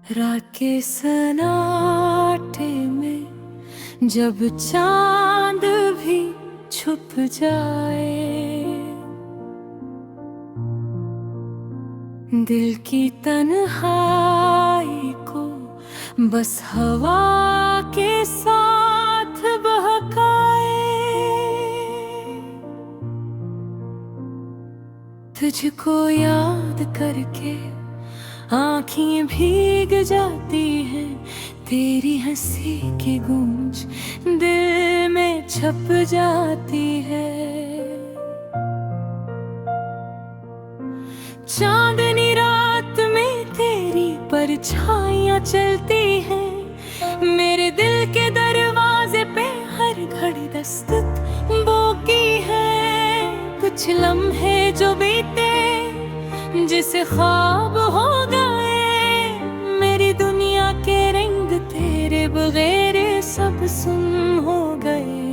रात के सन्नाटे में जब चांद भी छुप जाए, दिल की तन्हाई को बस हवा के साथ बहकाए। तुझको याद करके आँखें भीग जाती हैं, तेरी हंसी की गूंज दिल में छप जाती है। चांदनी रात में तेरी परछाइयाँ चलती हैं, मेरे दिल के दरवाजे पे हर घड़ी दस्तक बोकी है। कुछ लम्हे जो बीते जिसे ख्वाब हो गए, मेरी दुनिया के रंग तेरे बगैर सब सुन हो गए।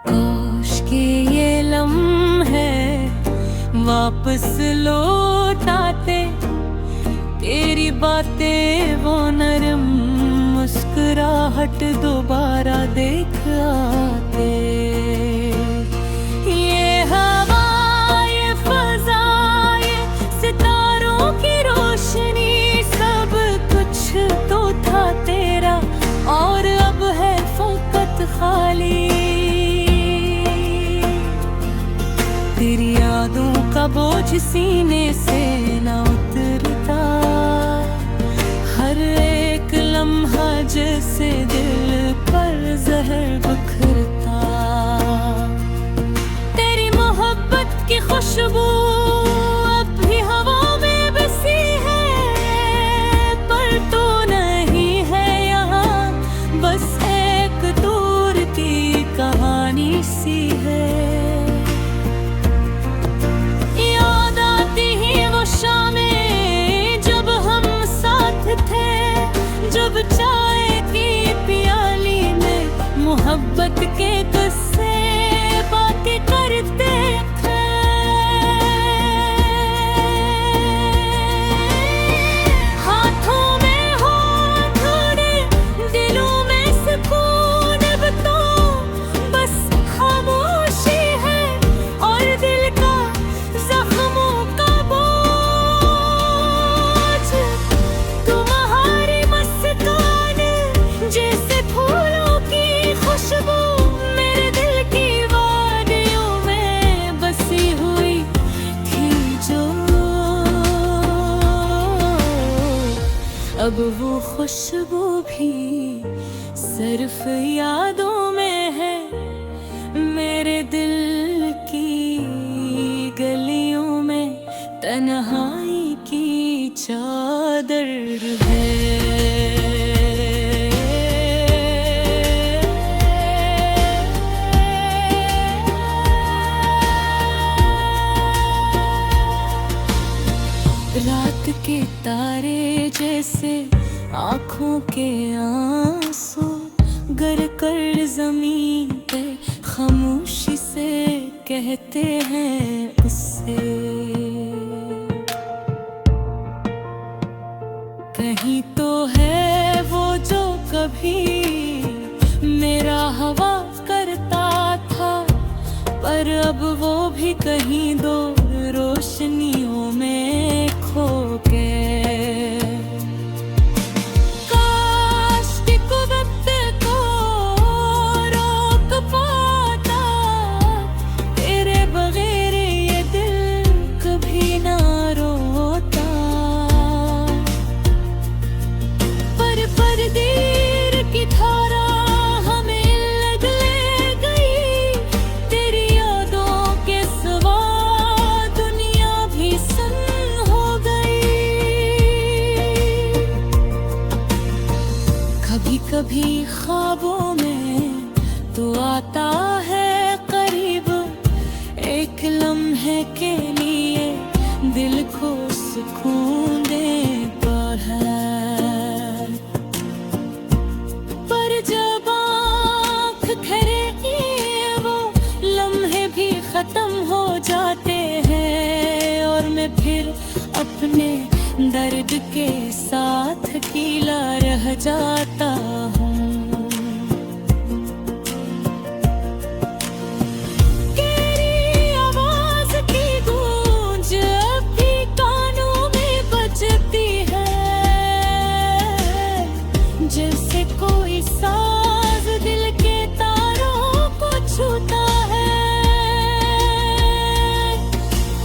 काश के ये लम्हे वापस लौट आते, तेरी बातें वो नरम मुस्कुराहट दोबारा देख आते। ये हवा, ये फजा, ये सितारों की रोशनी, सब कुछ तो था तेरा और अब है फकत खाली। तेरी यादों का बोझ सीने से न उतरता, हर एक लम्हा जैसे दिल पर जहर बिखरता। तेरी मोहब्बत की खुशबू अब भी हवा में बसी है, पर तो नहीं है यहाँ, बस एक दूर की कहानी सी है। याद आती ही वो शामें जब हम साथ थे, जब चाय की प्याली में मोहब्बत के किस्से बातें करते थे। हाथों में हाथ धरे, दिलों में सुकून, अब तो बस खामोशी है और दिल का जख्मों का बोझ। तुम्हारी मुस्कान जैसे फूलों की खुशबू, मेरे दिल की वादियों में बसी हुई थी जो, अब वो खुशबू भी सिर्फ यादों में है। मेरे दिल की गलियों में तन्हाई की चादर है। रात के तारे जैसे आँखों के आंसू गर कर जमीन पे खामोशी से कहते हैं उससे। कहीं तो है वो जो कभी मेरा हवा करता था, पर अब वो भी कहीं दो रोशनियों में खो गए। काश कि वक्त को रोक पाता, तेरे बगैर ये दिल कभी ना रोता। पर देर की धारा हमें ले गई, तेरी यादों के सिवा दुनिया भी सुन हो गई। कभी कभी ख्वाबों में तो आता है करीब, एक लम्हे के लिए दिल को सुकून देता है। पर जब आँख खरे वो लम्हे भी खत्म हो जाते हैं और मैं फिर अकेला रह जाता हूँ। तेरी आवाज की गूंज अब भी कानों में बजती है, जैसे कोई साज दिल के तारों को छूता है।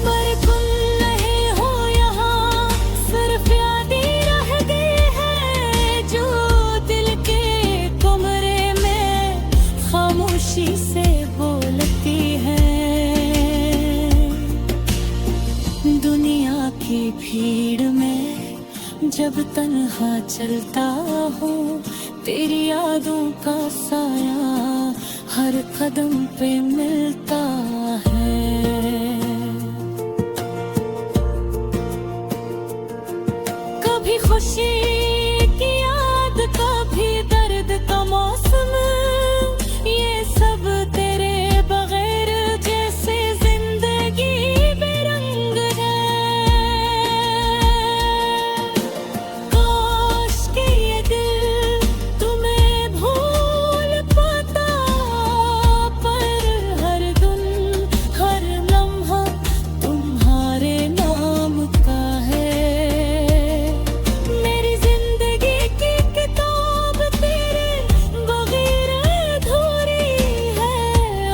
पर तुम नहीं हो यहाँ, सिर्फ याद ही रह गई है जो दिल के कमरे में खामोशी से बोलती है। दुनिया की भीड़ में जब तन्हा चलता हूँ, तेरी यादों का साया हर कदम पे मिलता है। कभी खुशी की याद, कभी दर्द का मौसम, ये सब तेरे बगैर जैसे जिंदगी बेरंग है। काश कि ये दिल तुम्हें भूल पाता, पर हर दिन हर लम्हा तुम्हारे नाम का है। मेरी जिंदगी की किताब तेरे बगैर अधूरी है,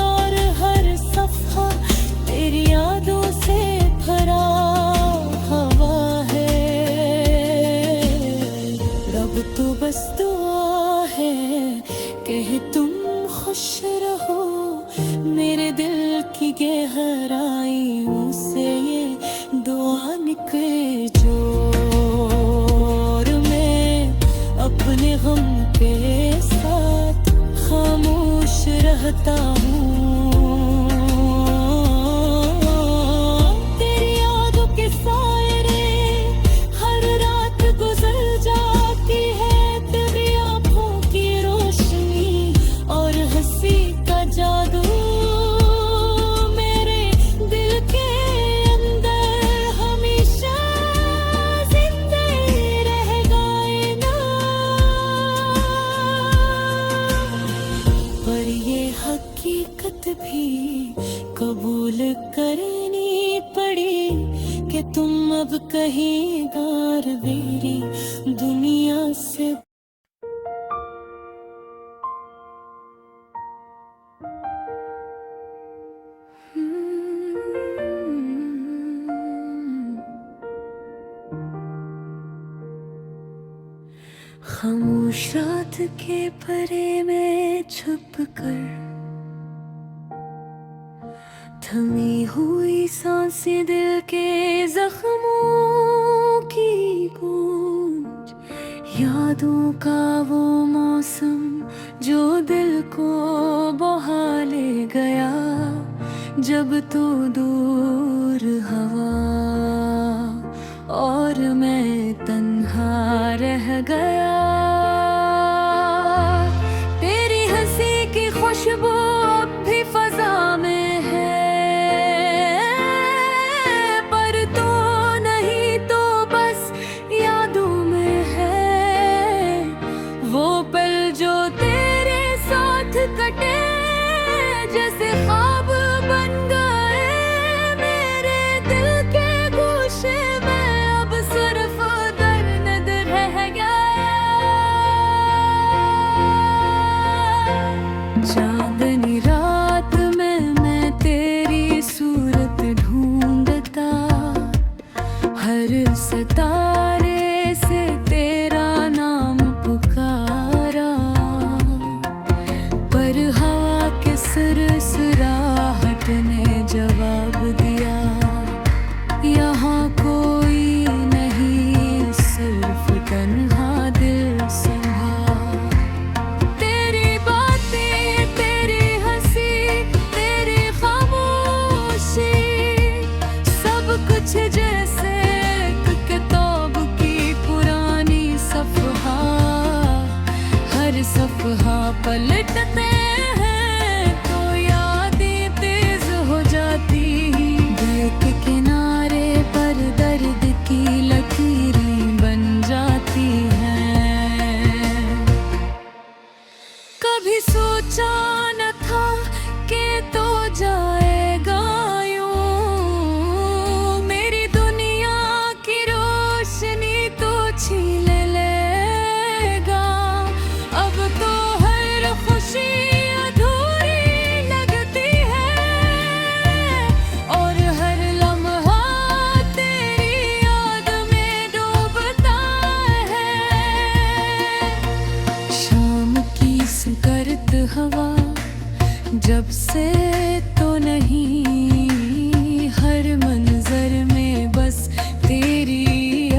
और हर सफ़ा तेरी यादों से भरा हुआ है। रब तो बस दुआ है कहे तुम खुश रहो, मेरे दिल की गहराइयों से ये दुआ निकले जो। और मैं अपने गम के साथ खामोश रहता हूँ। तेरी यादों के सायरे हर रात गुजर जाती है, तेरी आँखों की रोशनी और हंसी का जादू मेरे दिल के अंदर हमेशा जिंदा रहेगा ना। पर ये हकीकत भी कबूल करनी पड़ी कि तुम अब कहीं गार मेरी दुनिया से। खामोश रात के परे में छुप कर, थमी हुई सांसें दिल के जख्मों की गूंज, यादों का वो मौसम जो दिल को बहा ले गया जब तो दूर हवा और मैं तन्हा रह गया। तेरी हंसी की खुशबू अब भी फजा में है, पर तो नहीं तो बस यादों में है। वो पल जो तेरे साथ कटे जैसे ख्वाब बन गए मेरे दिल के गोशे में, अब सिर्फ दर्द रह गया। चांदनी रात में मैं तेरी सूरत ढूंढता, हर सितारे से तेरा नाम पुकारा, पर हवा के सरसराहट ने जवाब दिया, यहाँ कोई नहीं सिर्फ तन्हा दिल संभा। तेरी बातें, तेरी हंसी, तेरी खामोशी, सब कुछ जैसे एक किताब की पुरानी सफ़हा, हर सफ़हा पलटते हैं तो यादें तेज हो जाती, दिल के किनारे पर दर्द की लकीरें बन जाती हैं। जब से तो नहीं, हर मंजर में बस तेरी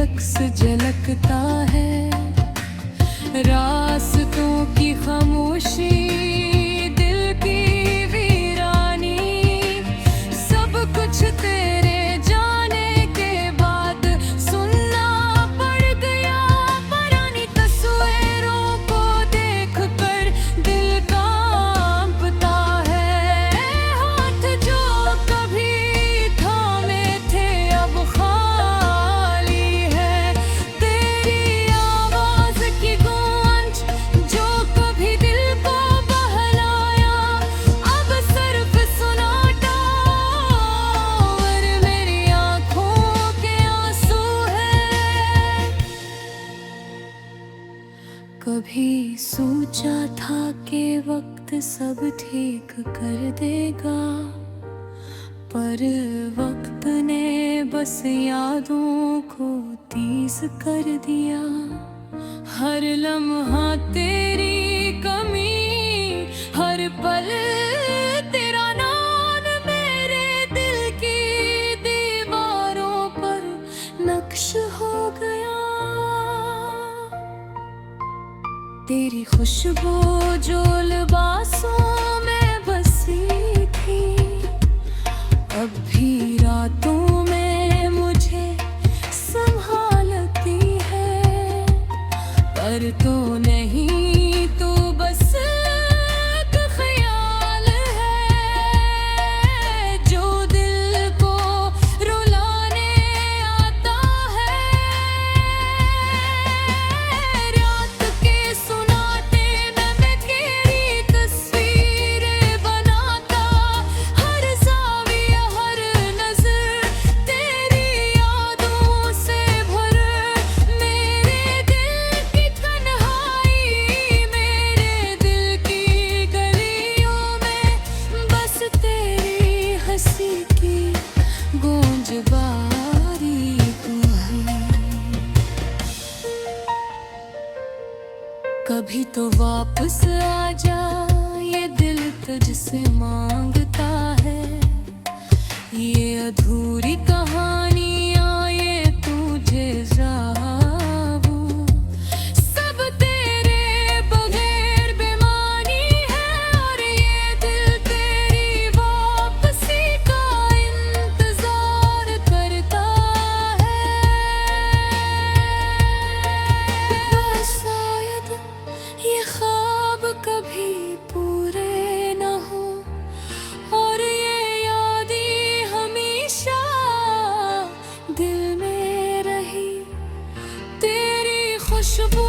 अक्स झलकता है। रास्तों की खामोशी, दिल की वीरानी, सब कुछ तेरे जाने के बाद सुनना पड़ गया। पुरानी तस्वीरों को देख कर दिल कांपता है। हाथ जो कभी थामे थे अब खाली है। तेरी आवाज की गूंज जो कभी दिल को बहलाया, अब सिर्फ सुनाटा और मेरी आंखों के आंसू है। कभी सोचा था कि वक्त सब ठीक कर देगा, पर वक्त ने बस यादों को तीज कर दिया। हर लम्हा तेरी कमी, हर पल तेरा नाम मेरे दिल की दीवारों पर नक्श हो गया। तेरी खुशबू जो लिबासों में बसी थी, अब भी रातों में मुझे संभालती है। पर तो नहीं, तो बस एक ख्याल है जो दिल को रुलाने आता है। रात के सुनाते में मैं तेरी तस्वीरें बनाता, हर ज़ाविया हर नज़र तेरी यादों से भर। मेरे दिल की तन्हाई, मेरे दिल की गलियों में बस तेरी हंसी की गूंज बारी तू है। कभी तो वापस आ जा, ये दिल तुझसे मांगता है। ये अधूरी कहानियाँ, ये तुझे जाबू, सब तेरे बगैर बेमानी है। और ये दिल तेरी वापसी का इंतजार करता है। शायद ये ख्वाब कभी पूरे न हो, और ये यादें हमेशा दिल में रही। तेरी खुशबू,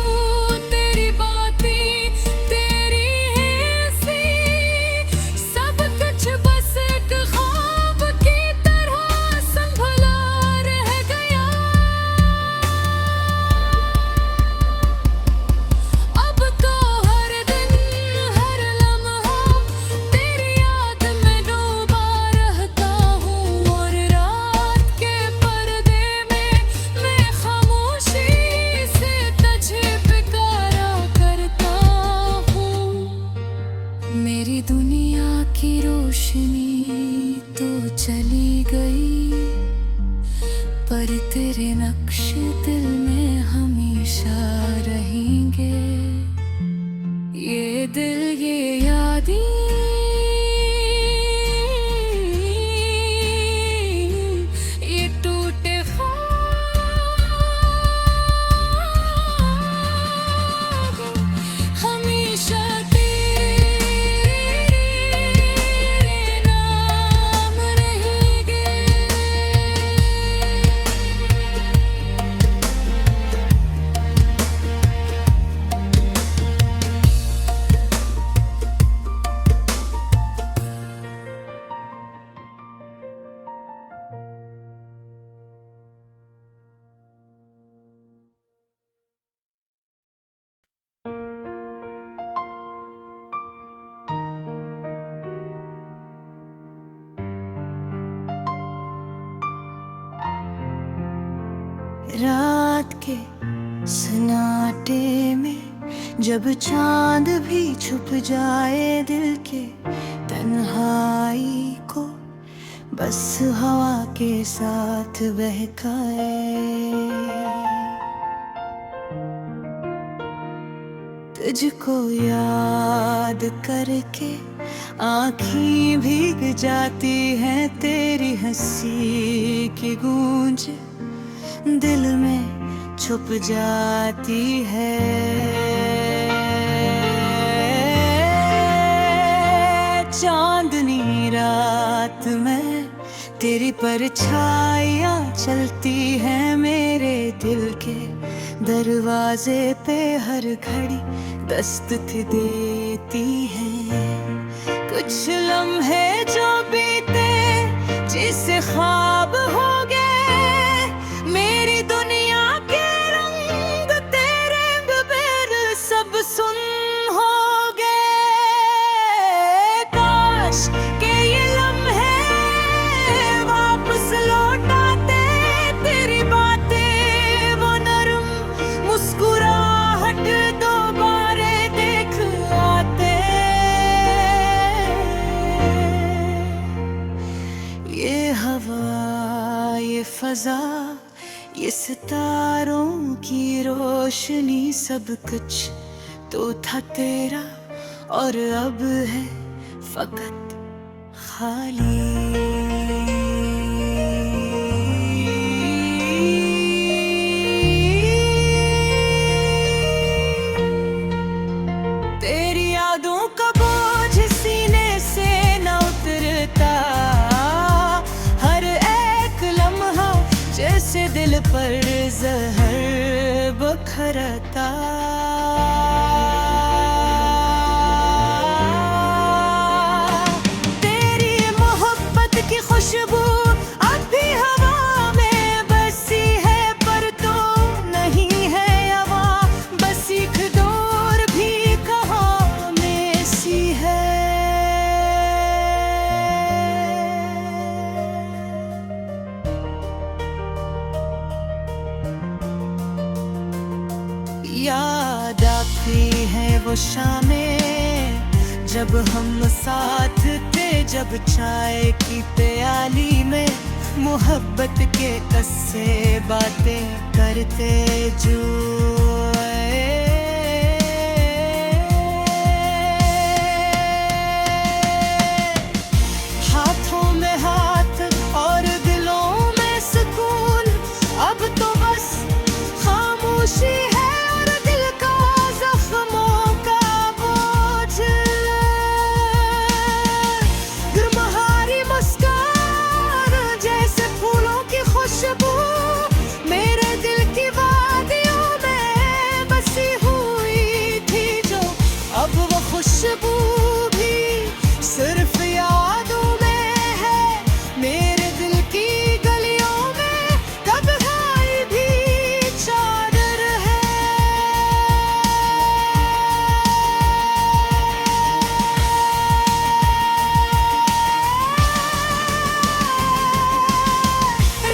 तेरी बातें, तेरी हंसी, सब कुछ बस एक ख्वाब की तरह संभला रह गया। अब तो हर दिन हर लम्हा तेरी याद में डूबा रहता हूँ। और रात के पर्दे में मैं खामोशी से तुझे पुकारा करता हूँ। मेरी दुनिया की रोशनी तो चली गई, पर तेरे नक्श दिल में हमेशा रहेंगे। ये दिल ये यादें, ये टूटे ख्वाब हमेशा तेरे नाम रहेंगे। रात के सन्नाटे में जब चांद भी छुप जाए दिल के तन्हाई को, बस हवा के साथ बहकाए। तुझको याद करके आँखें भीग जाती हैं, तेरी हंसी की गूंज दिल में छुप जाती है। चांदनी रात में तेरी परछाइयाँ चलती हैं मेरे दिल के दरवाजे पे, हर घड़ी दस्तक देती है। कुछ लम्हे जो बीते जिसे ख्वाब हो गए, मेरी दुनिया के रंग तेरे बगैर सब सुन हो गए। काश के ये लम्हे वापस लौट आते, तेरी बातें वो नरम मुस्कुराहट दोबारा देख आते। ये हवा, ये फजा, ये सितारों की रोशनी, सब कुछ तो था तेरा और अब है फकत खाली। तेरी यादों का बोझ सीने से न उतरता, हर एक लम्हा जैसे दिल पर जहर बखरता। तेरी मोहब्बत की खुशबू अब भी हवा में बसी है, पर तो नहीं है हवा, बस एक डोर भी कहाँ में सी है। याद आती है वो शामें जब हम साथ थे, जब चाय की प्याली में मोहब्बत के कस्से बातें करते जुए। हाथों में हाथ और दिलों में सुकून, अब तो बस खामोशी है और दिल का जख्मों का बोझ। गुरमहारी मुस्कान जैसे फूलों की खुशबू, मेरे दिल की वादियों में बसी हुई थी जो, अब वो खुशबू भी सिर्फ यादों में है। मेरे दिल की गलियों में कब गायबी चादर है।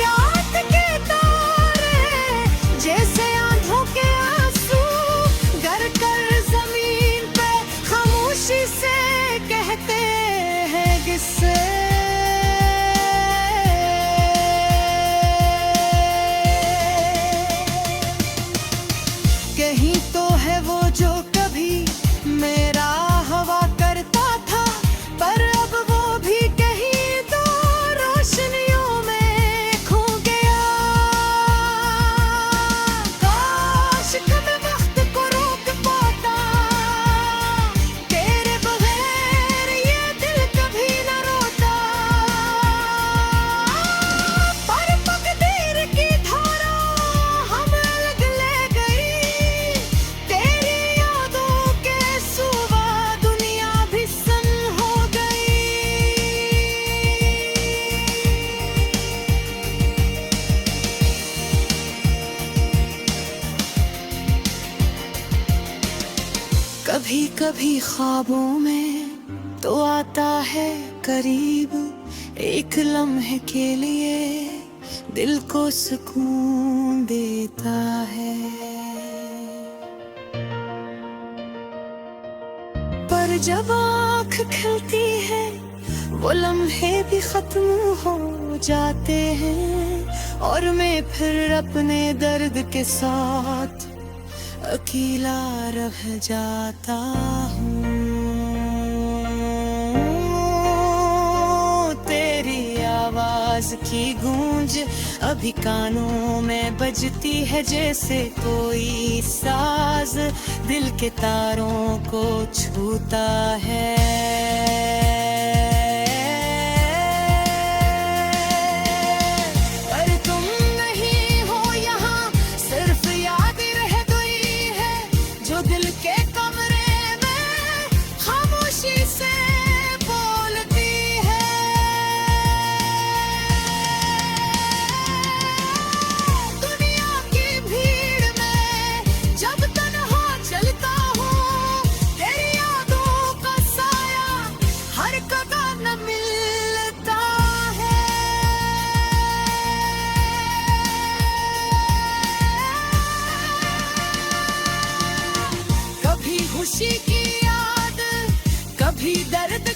रात के तारे जैसे आंखों के आंसू गर कर जमीन पे खामोशी से कहते हैं किस्से। कहीं तो है वो जो कभी मेरा हवा करता था, पर अब वो भी कहीं तो रोशनियों में खो गया। काश कब वक्त को रोक पाता, तेरे बगैर ये दिल कभी न रोता। पर तकदीर की धारा हम अलग ले गई, तेरी यादों के सिवा दुनिया भी सन हो गई। कभी कभी ख्वाबों में तो आता है करीब, एक लम्हे के लिए दिल को सुकून देता है। जब आँख खिलती है वो लम्हे भी खत्म हो जाते हैं, और मैं फिर अपने दर्द के साथ अकेला रह जाता हूँ। तेरी आवाज की गूंज अभी कानों में बजती है, जैसे कोई साज दिल के तारों को छूता है। पर तुम नहीं हो यहाँ, सिर्फ याद रह गई है जो दिल के कमरे में खामोशी से बोलती है। दुनिया की भीड़ में जब तन्हा चलता हूँ, तेरी यादों का साया हर कदम मिलता है। कभी खुशी की याद, कभी दर्द